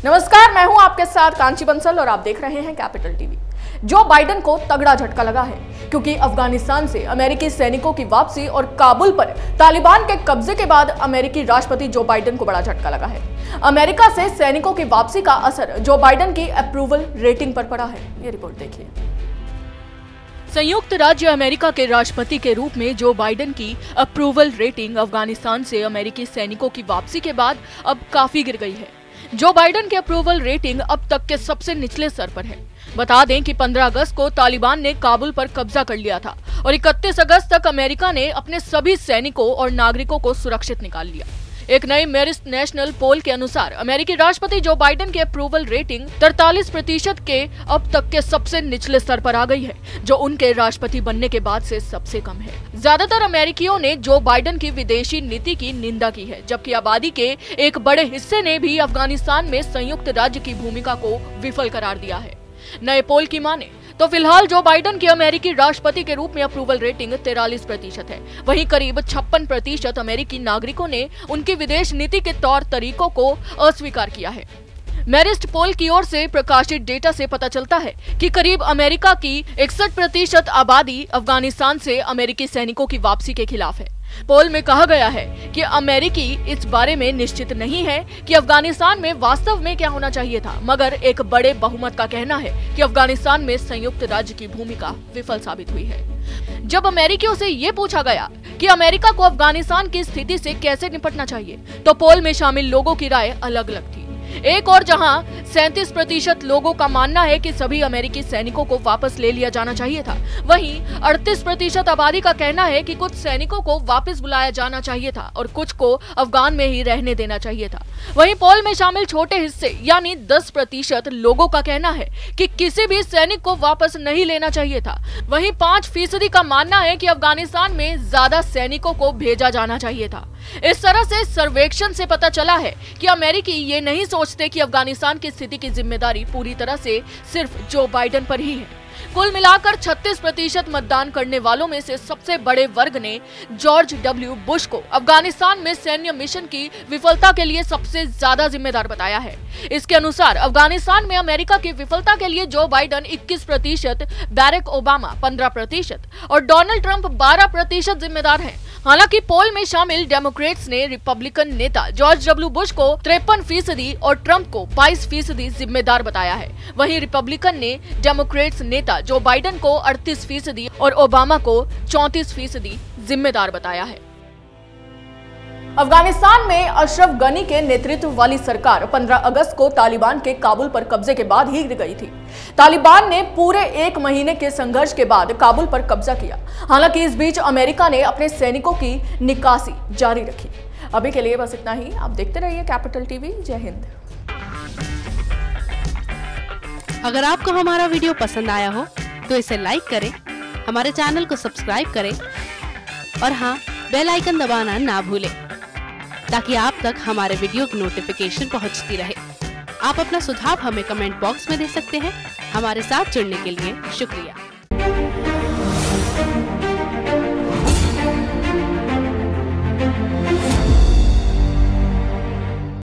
नमस्कार, मैं हूं आपके साथ कांची बंसल और आप देख रहे हैं कैपिटल टीवी। जो बाइडेन को तगड़ा झटका लगा है क्योंकि अफगानिस्तान से अमेरिकी सैनिकों की वापसी और काबुल पर तालिबान के कब्जे के बाद अमेरिकी राष्ट्रपति जो बाइडेन को बड़ा झटका लगा है। अमेरिका से सैनिकों की वापसी का असर जो बाइडेन की अप्रूवल रेटिंग पर पड़ा है। ये रिपोर्ट देखिए। संयुक्त राज्य अमेरिका के राष्ट्रपति के रूप में जो बाइडेन की अप्रूवल रेटिंग अफगानिस्तान से अमेरिकी सैनिकों की वापसी के बाद अब काफी गिर गई है। जो बाइडेन की अप्रूवल रेटिंग अब तक के सबसे निचले स्तर पर है। बता दें कि 15 अगस्त को तालिबान ने काबुल पर कब्जा कर लिया था और 31 अगस्त तक अमेरिका ने अपने सभी सैनिकों और नागरिकों को सुरक्षित निकाल लिया। एक नई मेरिस्ट नेशनल पोल के अनुसार अमेरिकी राष्ट्रपति जो बाइडेन की अप्रूवल रेटिंग 43% के अब तक के सबसे निचले स्तर पर आ गई है, जो उनके राष्ट्रपति बनने के बाद से सबसे कम है। ज्यादातर अमेरिकियों ने जो बाइडेन की विदेशी नीति की निंदा की है, जबकि आबादी के एक बड़े हिस्से ने भी अफगानिस्तान में संयुक्त राज्य की भूमिका को विफल करार दिया है। नए पोल की माने तो फिलहाल जो बाइडेन की अमेरिकी राष्ट्रपति के रूप में अप्रूवल रेटिंग 43% है। वहीं करीब 56% अमेरिकी नागरिकों ने उनकी विदेश नीति के तौर तरीकों को अस्वीकार किया है। मेरिस्ट पोल की ओर से प्रकाशित डेटा से पता चलता है कि करीब अमेरिका की 61% आबादी अफगानिस्तान से अमेरिकी सैनिकों की वापसी के खिलाफ है। पोल में कहा गया है कि अमेरिकी इस बारे में निश्चित नहीं है कि अफगानिस्तान में वास्तव में क्या होना चाहिए था, मगर एक बड़े बहुमत का कहना है कि अफगानिस्तान में संयुक्त राज्य की भूमिका विफल साबित हुई है। जब अमेरिकियों से ये पूछा गया कि अमेरिका को अफगानिस्तान की स्थिति से कैसे निपटना चाहिए, तो पोल में शामिल लोगों की राय अलग अलग थी। एक और जहां 37% लोगों का मानना है कि सभी अमेरिकी सैनिकों को वापस ले लिया जाना चाहिए था, वहीं 38% आबादी का कहना है कि कुछ सैनिकों को वापस बुलाया जाना चाहिए था और कुछ को अफगान में ही रहने देना चाहिए था। वहीं पोल में शामिल छोटे हिस्से यानी 10% लोगों का कहना है कि किसी भी सैनिक को वापस नहीं लेना चाहिए था। वहीं 5% का मानना है कि अफगानिस्तान में ज्यादा सैनिकों को भेजा जाना चाहिए था। इस तरह से सर्वेक्षण से पता चला है कि अमेरिकी ये नहीं सोचते कि अफगानिस्तान की स्थिति की जिम्मेदारी पूरी तरह से सिर्फ जो बाइडेन पर ही है। कुल मिलाकर 36% मतदान करने वालों में से सबसे बड़े वर्ग ने जॉर्ज डब्ल्यू बुश को अफगानिस्तान में सैन्य मिशन की विफलता के लिए सबसे ज्यादा जिम्मेदार बताया है। इसके अनुसार अफगानिस्तान में अमेरिका की विफलता के लिए जो बाइडेन 21%, बैरक ओबामा 15% और डोनाल्ड ट्रंप 12% जिम्मेदार हैं। हालांकि पोल में शामिल डेमोक्रेट्स ने रिपब्लिकन नेता जॉर्ज डब्ल्यू बुश को 53% और ट्रंप को 22% जिम्मेदार बताया है। वहीं रिपब्लिकन ने डेमोक्रेट्स नेता जो बाइडेन को 38% और ओबामा को 34% जिम्मेदार बताया है। अफगानिस्तान में अशरफ गनी के नेतृत्व वाली सरकार 15 अगस्त को तालिबान के काबुल पर कब्जे के बाद ही गिर गई थी। तालिबान ने पूरे 1 महीने के संघर्ष के बाद काबुल पर कब्जा किया। हालांकि इस बीच अमेरिका ने अपने सैनिकों की निकासी जारी रखी। अभी के लिए बस इतना ही। आप देखते रहिए कैपिटल टीवी। जय हिंद। अगर आपको हमारा वीडियो पसंद आया हो तो इसे लाइक करें, हमारे चैनल को सब्सक्राइब करें और हाँ, बेल आइकन दबाना ना भूलें ताकि आप तक हमारे वीडियो की नोटिफिकेशन पहुंचती रहे। आप अपना सुझाव हमें कमेंट बॉक्स में दे सकते हैं। हमारे साथ जुड़ने के लिए शुक्रिया।